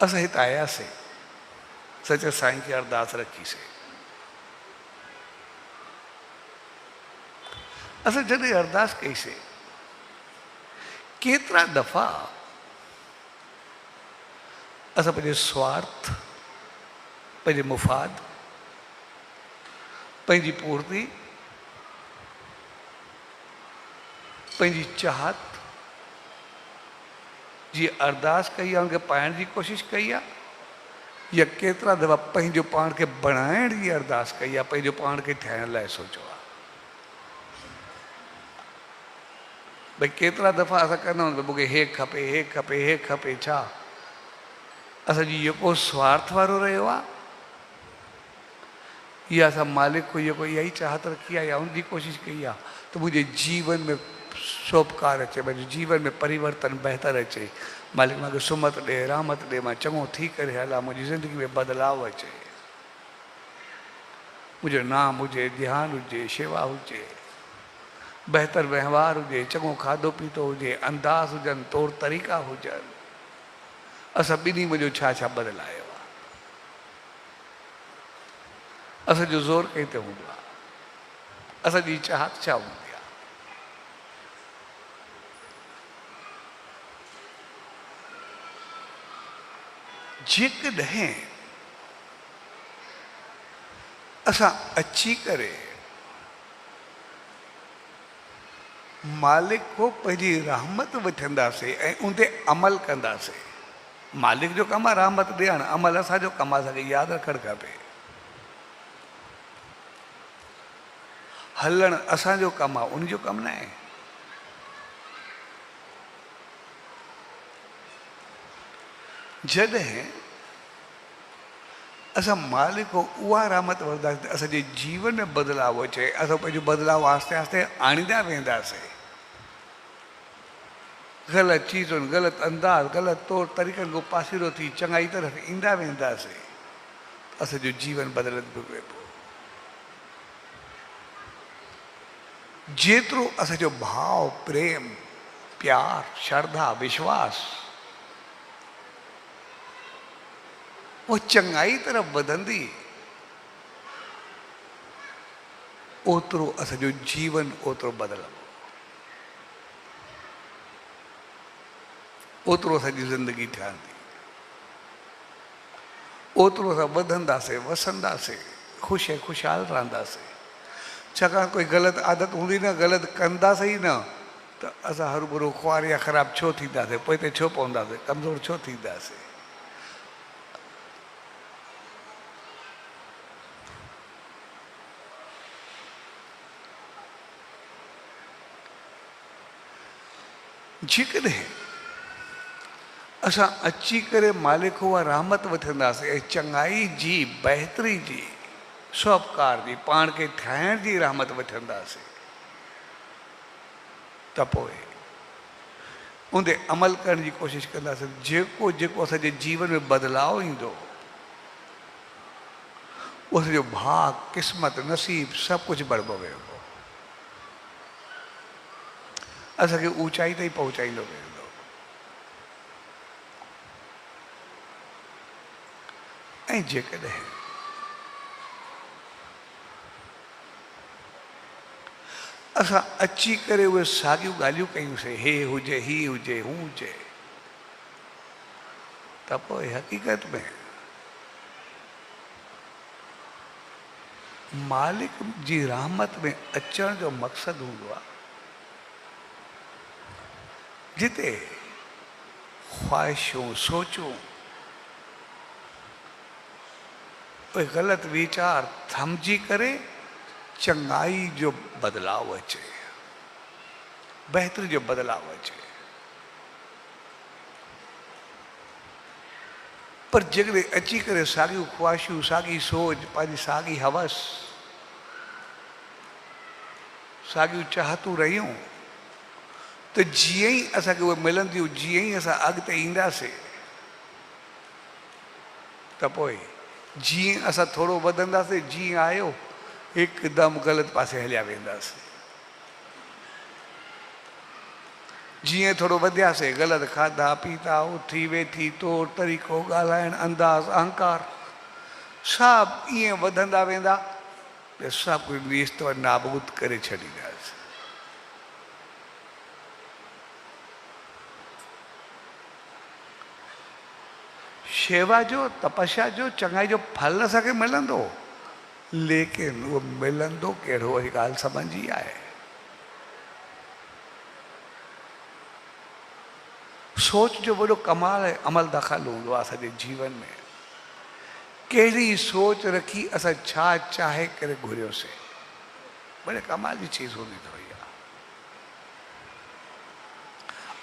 असां हिते आयासीं, सच साईं खे अरदास रखीसीं। असां जॾहिं अरदास कईसीं, केतिरा दफ़ा असां पंहिंजे स्वार्थ, पंहिंजे मुफ़ाद, पंहिंजी पूर्ति, पंहिंजी चाहत जी अरदास कई आहे, उनखे पाइण जी कोशिशि कई आहे, या केतिरा दफ़ा पंहिंजो पाण खे बणाइण जी अरदास कई आहे, पंहिंजो पाण खे ठाहिण लाइ सोचियो आहे। भई केतिरा दफ़ा असां कंदा आहियूं मूंखे हे खपे, हे खपे, हे खपे, छा असांजी जेको स्वार्थ वारो रहियो आहे, या असां मालिक को जेको इहा ई चाहत रखी आहे या उनजी कोशिशि कई आहे त मुंहिंजे जीवन में शोभकार अचे, मुंहिंजे जीवन में परिवर्तन बहितर अचे, मालिक मूंखे सुमत ॾे, रहमत ॾे, मां चङो थी करे हलां, मुंहिंजी ज़िंदगी में बदिलाव अचे, मुंहिंजो नाम हुजे, ध्यानु हुजे, शेवा हुजे, बहितर व्यवहार हुजे, चङो खाधो पीतो हुजे, अंदाज़ हुजनि, तौर तरीक़ा हुजनि। असां ॿिन्ही मुंहिंजो छा छा बदिलायो आहे, असांजो ज़ोर कंहिं ते हूंदो आहे, असांजी चाहत छा हूंदी आहे। जेकॾहिं असां अची करे मालिक को पंहिंजी रहमत वठंदासीं ऐं उन ते अमल कंदासीं, मालिक जो कमु आहे रहमत ॾियणु, अमल असांजो कमु आहे, असांखे यादि रखणु खपे। हलणु असांजो कमु आहे, उनजो कमु न आहे। जॾहिं असां मालिक को उहा रहमत वठंदासीं, असांजे जीवन में बदिलाव अचे, असां पंहिंजो बदिलाव आहिस्ते आहिस्ते आणींदा वेंदासीं। ग़लति चीज़ुनि, ग़लति अंदाज़, ग़लति तौर तरीक़नि खां पासीरो थी चङाई तरफ़ ईंदा वेंदासीं, असांजो जीवन बदिलंदो वेंदो। जेतिरो असांजो भाव, प्रेम, प्यार, श्रद्धा, विश्वास वो चङाई तरफ़ वधंदी, ओतिरो असांजो जीवन ओतिरो बदिलंदो, ओतिरो असांजी ज़िंदगी ठहंदी, ओतिरो असां वधंदासीं, वसंदासीं, ख़ुशि ऐं ख़ुशहाल रहंदासीं। छाकाणि कोई ग़लति आदत हूंदी न, ग़लति कंदासीं न त असां हरूभरू ख्वार या ख़राबु छो थींदासीं, पोइ ते छो पवंदासीं, कमज़ोर छो थींदासीं। जेकॾहिं असां अची करे मालिक उहा रहमत वठंदासीं ऐं चङाई जी, बहितरी जी, शौक़कार जी, पाण खे ठाहिण जी रहमत वठंदासीं, त पोइ उन ते अमल करण जी कोशिशि कंदासीं। जेको जेको असांजे जीवन में बदिलाव ईंदो, उहो असांजो भाग, क़िस्मत, नसीब सभु कुझु बणिबो वेंदो, असांखे ऊचाई ताईं पहुचाईंदो वेंदो। ऐं जेकॾहिं असां अची करे उहे साॻियूं ॻाल्हियूं कयूंसीं, हे हुजे, ही हुजे, हू हुजे, त पोइ हक़ीक़त में मालिक जी रहमत में अचण जो मक़सदु हूंदो आहे जिते ख़्वाहिशूं, सोचूं, उहे ग़लति वीचार थमजी करे चङाई जो बदिलाव अचे, बहितरी जो बदिलाव अचे। पर जेकॾहिं अची करे साॻियूं ख़्वाहिशूं, साॻी सोच, पंहिंजी साॻी हवस, साॻियूं चाहतूं रहियूं, त जीअं ई असांखे उहे मिलंदियूं, जीअं ई असां अॻिते ईंदासीं, त पोइ जीअं असां थोरो वधंदासीं, जीअं आयो हिकदमि ग़लति पासे हलिया वेंदासीं। जीअं थोरो वधियासीं ग़लति खाधा पीता उथी वेठी तौरु तरीक़ो ॻाल्हाइण अंदाज़ अहंकार सभु ईअं वधंदा वेंदा त सभु कुझु रिश्तो नाबूद करे छॾींदासीं। शेवा जो तपस्या जो चङाई जो फल असांखे मिलंदो, लेकिन उहो मिलंदो कहिड़ो ही ॻाल्हि सम्झी आहे। सोच जो वॾो कमाल आहे, अमल दख़ल हूंदो आहे असांजे जीवन में। कहिड़ी सोच रखी असां छा चाहे करे घुरियोसीं, बड़े कमाल जी चीज़ हूंदी अथव इहा।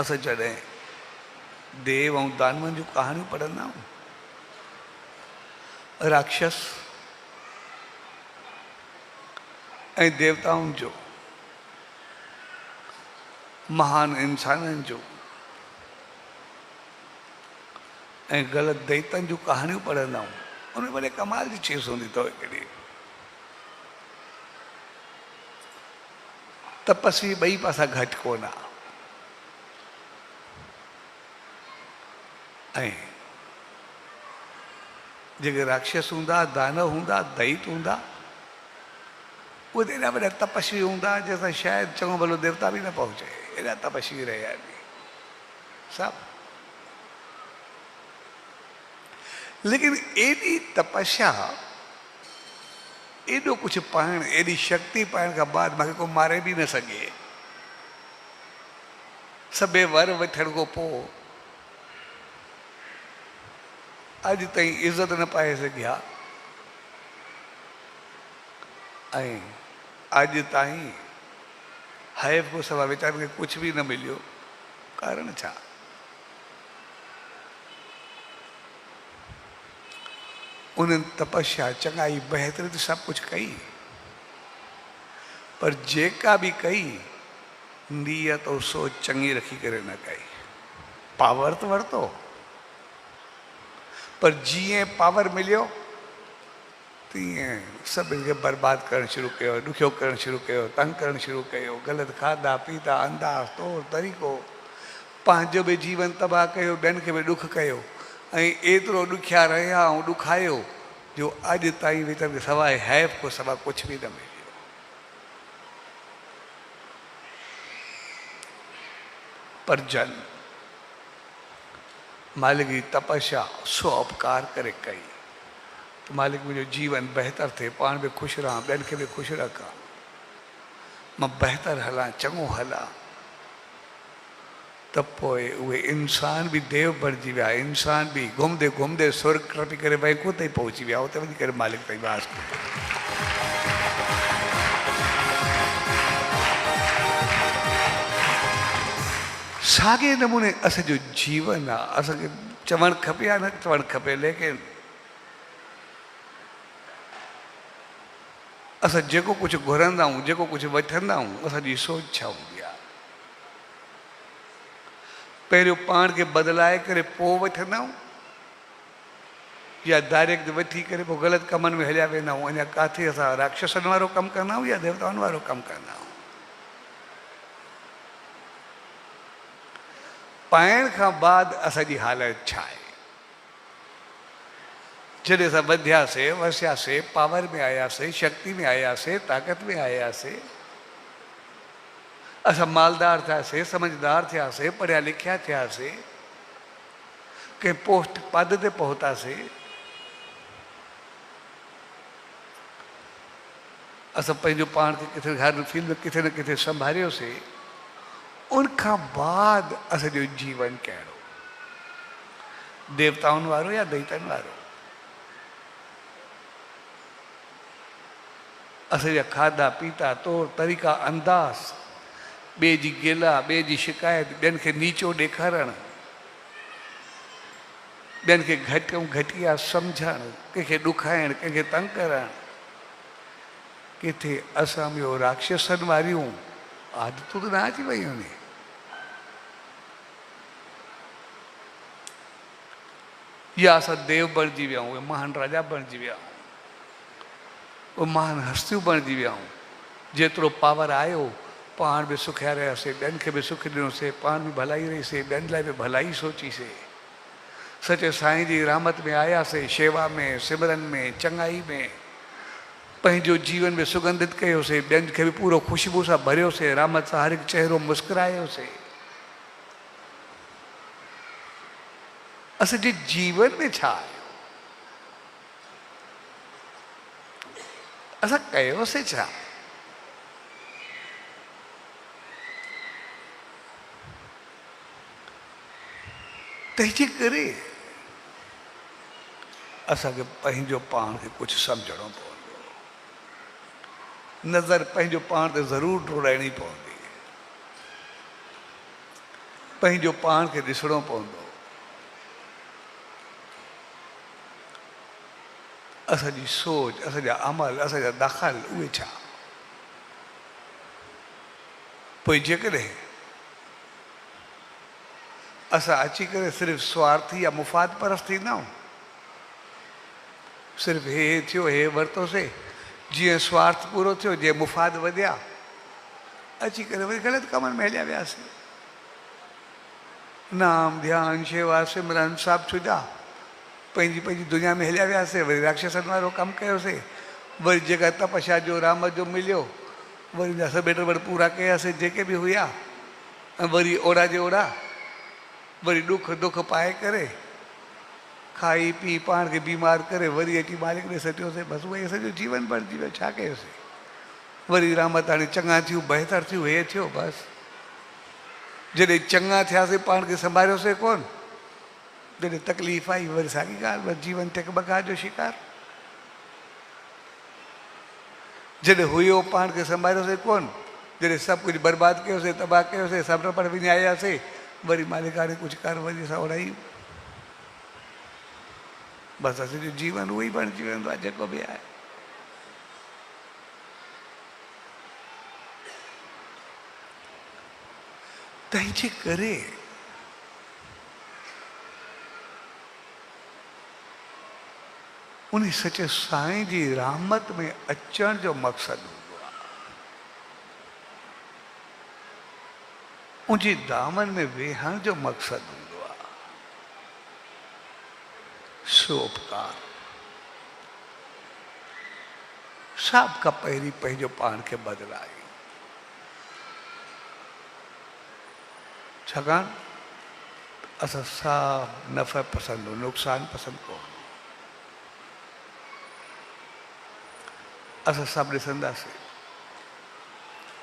असां जॾहिं देव ऐं दानवनि जूं कहाणियूं पढ़ंदा आहियूं, राक्षस ऐं देवताउनि जो, महान इंसाननि जो ऐं ग़लति दैतनि जूं कहाणियूं पढ़ंदा आहियूं, उनमें वॾे कमाल जी चीज़ हूंदी अथव हिकिड़ी। तपस्वी ॿई पासा घटि कोन आहे, ऐं जेके राक्षस हूंदा, दानव हूंदा, दैत हूंदा, उहे एॾा वॾा तपस्वी हूंदा जंहिंसां शायदि चङो भलो देवता बि न पहुचे, एॾा तपस्वी रहिया आहिनि सभु। लेकिन एॾी तपस्या, एॾो कुझु पाइण, एॾी शक्ति पाइण खां बाद मूंखे को मारे बि न सघे, सभे वर वठण खां पोइ अॼु ताईं इज़त न पाए सघिया, ऐं अॼु ताईं हैफ़ को सवा वीचारनि खे कुझु बि न मिलियो। कारण छा? उन्हनि तपस्या चङाई बहितरीन सभु कुझु कई, पर जेका बि कई नीयत और सोच चङी रखी करे न कई। पावर त वरितो, पर जीअं पावर मिलियो तीअं सभिनि खे बर्बादु करणु शुरू कयो, ॾुखियो करणु शुरू कयो, तंग करणु शुरू कयो, ग़लति खाधा पीता अंदाज़ तौरु तरीक़ो, पंहिंजो बि जीवन तबाह कयो, ॿियनि खे बि ॾुख कयो, ऐं एतिरो ॾुखिया रहिया ऐं ॾुखायो जो अॼु ताईं वीचारनि खे सवाइ हैफ़ को सवा कुझु बि न मिलियो। पर जन मालिक जी तपस्या सो उपकार करे कई, तो मालिक मुंहिंजो जीवन बहितर थिए, पाण बि ख़ुशि रहां, ॿियनि खे बि ख़ुशि रखां, मां बहितर हलां, चङो हलां, त पोइ उहे इंसान बि देव बणिजी विया, इंसान बि घुमंदे घुमंदे स्वर्ग टपी करे वैकुंठ ताईं पहुची विया, उते वञी करे मालिक ताईं वास कयो। साॻे नमूने असांजो जीवन आहे, असांखे चवणु खपे या न चवणु खपे, लेकिन असां जेको कुझु घुरंदा आहियूं, जेको कुझु वठंदा आहियूं, असांजी सोच छा हूंदी आहे? पहिरियों पाण खे बदिलाए करे पोइ वठंदा आहियूं, या डायरेक्ट वठी करे पोइ ग़लति कमनि में हलिया वेंदा आहियूं? अञा किथे असां राक्षसनि वारो कमु कंदा आहियूं या देवताउनि वारो कमु कंदा आहियूं? पाइण खां बाद असांजी हालत छा आहे? जॾहिं असां वधियासीं, वसियासीं, पावर में आयासीं, शक्ति में आयासीं, ताक़त में आयासीं, असां मालदार थियासीं, समझदार थियासीं, पढ़िया लिखिया थियासीं, कंहिं पोस्ट पद ते पहुतासीं, असां पंहिंजो पाण खे किथे हर फील्ड में किथे न किथे संभालियोसीं, उनखां बाद असांजो जीवन कहिड़ो? देवताउनि वारो या दैतनि वारो? असांजा खाधा पीता तौरु तरीक़ा अंदाज़, ॿिए जी गिला, ॿिए जी शिकायत, ॿियनि खे नीचो ॾेखारणु, ॿियनि खे घटि ऐं घटिया सम्झणु, कंहिंखे ॾुखाइणु, कंहिंखे तंग करणु, किथे असां में राक्षसनि वारियूं आदतूं त न अची वयूं आहिनि। या असां देव बणिजी विया आहियूं, उहे महान राजा बणिजी विया आहियूं, उहे महान हस्तियूं बणिजी विया आहियूं। जेतिरो पावर आयो पाण बि सुखिया रहियासीं, ॿियनि खे बि सुख ॾिनोसीं, पाण बि भलाई रहीसीं, ॿियनि लाइ बि भलाई सोचीसीं। सचे साईं जी रहमत में आयासीं, शेवा में, सिमरन में, चङाई में पंहिंजो जीवन में सुगंधित कयोसीं, ॿियनि खे बि पूरो ख़ुशबू सां भरियोसीं, रहमत सां हर हिकु चहिरो मुस्कुरायोसीं। असांजे जीवन में छा आहे, असां कयोसीं छा? तंहिंजे करे असांखे पंहिंजो पाण खे कुझु सम्झणो पवंदो, नज़र पंहिंजो पाण ते ज़रूरु डोड़ाइणी पवंदी, पंहिंजो पाण खे ॾिसणो पवंदो। असांजी सोच, असांजा अमल, असांजा दख़ल उहे छा? पोइ जेकॾहिं असां अची करे सिर्फ़ु स्वार्थी या मुफ़ाद परस्त थींदा आहियूं, सिर्फ़ु हे थियो, हे वरितोसीं, जीअं स्वार्थ पूरो थियो, जीअं मुफ़ाद वधिया, अची करे वरी ग़लति कमनि में हलिया वियासीं। नाम ध्यान शेवा सिमरन सभु छुॾा, पंहिंजी पंहिंजी दुनिया में हलिया वियासीं, वरी राक्षसनि वारो कमु कयोसीं, वरी जेका तपस्या जो राम जो मिलियो वरी असां बेटर वटि पूरा कयासीं जेके बि हुआ, ऐं वरी ओड़ा जे ओड़ा वरी दुख पाए करे खाई पी पाण खे बीमार करे वरी अची मालिक ॾे सटियोसीं। बसि उहो असांजो जीवन बणिजी वियो, छा कयोसीं? वरी रहमत हाणे चङा थियूं, बहितर थियूं, हे थियो। बसि जॾहिं चङा थियासीं पाण खे संभालियोसीं कोन, जॾहिं तकलीफ़ आई वरी साॻी ॻाल्हि, बसि जीवन टेक बगा जो शिकार। जॾहिं हुयो पाण खे संभालियोसीं कोन, जॾहिं सभु कुझु बर्बादु कयोसीं, तबाह कयोसीं, सभु पर विञायासीं, वरी मालिक हाणे कुझु कर, वरी असां उड़ाई। बसि असांजो जीवन उहो ई बणिजी वेंदो आहे जेको बि आहे। तंहिंजे करे उन सचे साईं जी रहमत में अचण जो मक़सदु हूंदो आहे, उनजी दामन में वेहण जो मक़सदु हूंदो आहे। सोपकार सभ खां पहिरीं पंहिंजो पाण खे बदिलाए, छाकाणि असां सभु नफ़ा पसंदि हो, नुक़सान पसंदि कोन। असां सभु ॾिसंदासीं,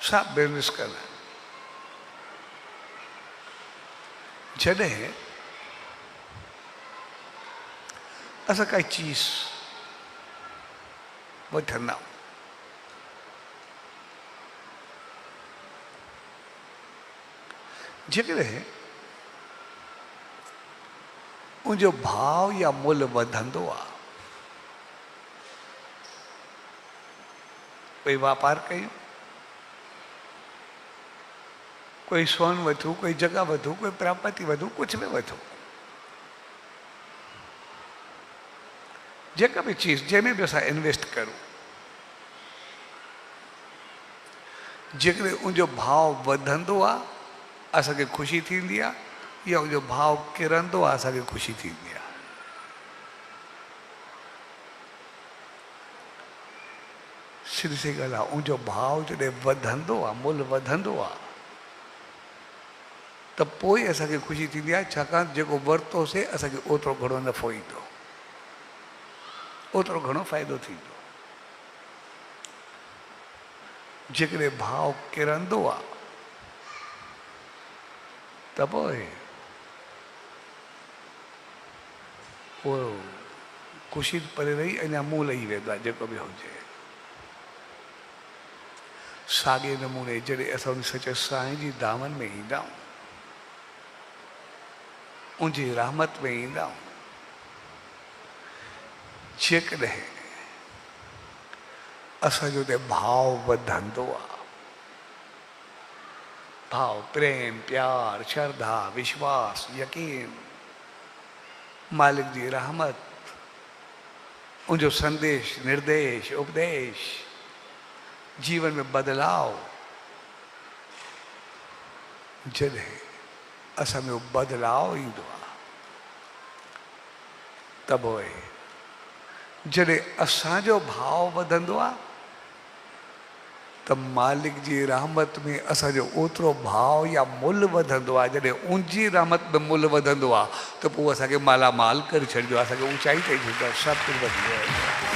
सभु बिज़नेस कंदा आहिनि। जॾहिं असां काई चीज़ वठंदा आहियूं, जेकॾहिं उनजो भाव या मुल्ह वधंदो आहे, कोई वापार कयूं, कोई सोन वठूं, कोई जगह वठूं, कोई प्रॉपर्टी वठूं, कुछ भी वठूं, जेका भी चीज़ जंहिंमें भी असां इन्वेस्ट करूं, जेकॾहिं उनजो भाव वधंदो आहे असांखे ख़ुशी थींदी आहे, या उनजो भाव किरंदो आहे असांखे ख़ुशी थींदी आहे। सिधी सी ॻाल्हि आहे, उनजो भाव जॾहिं वधंदो आहे, मुल्ह वधंदो आहे, त पोइ असांखे ख़ुशी थींदी आहे, छाकाणि जेको वरितोसीं असांखे ओतिरो घणो नफ़ो ईंदो, ओतिरो घणो फ़ाइदो थींदो। जेकॾहिं भाव किरंदो आहे त पोइ उहो ख़ुशी परे रही अञा मुंहुं लही वेंदो आहे, जेको बि हुजे। साॻे नमूने जॾहिं असां उन सचे साईं जी दामन में ईंदा आहियूं, उनजी रहमत में ईंदा आहियूं, जेकॾहिं असांजो उते भाव वधंदो आहे, भाव प्रेम प्यार श्रद्धा विश्वास यकीन, मालिक जी रहमत, उनजो संदेश निर्देश उपदेश, जीवन में बदलाव, जॾहिं असां में बदलाव ईंदो आहे त पोइ जॾहिं असांजो भाव वधंदो आहे त मालिक जी रहमत में असांजो ओतिरो भाव या मुल वधंदो आहे। जॾहिं उनजी रहमत में मुल वधंदो आहे त पोइ असांखे मालामाल करे छॾींदो आहे, असांखे ऊचाई ते छॾींदो आहे, सभु कुझु वधी वेंदो आहे।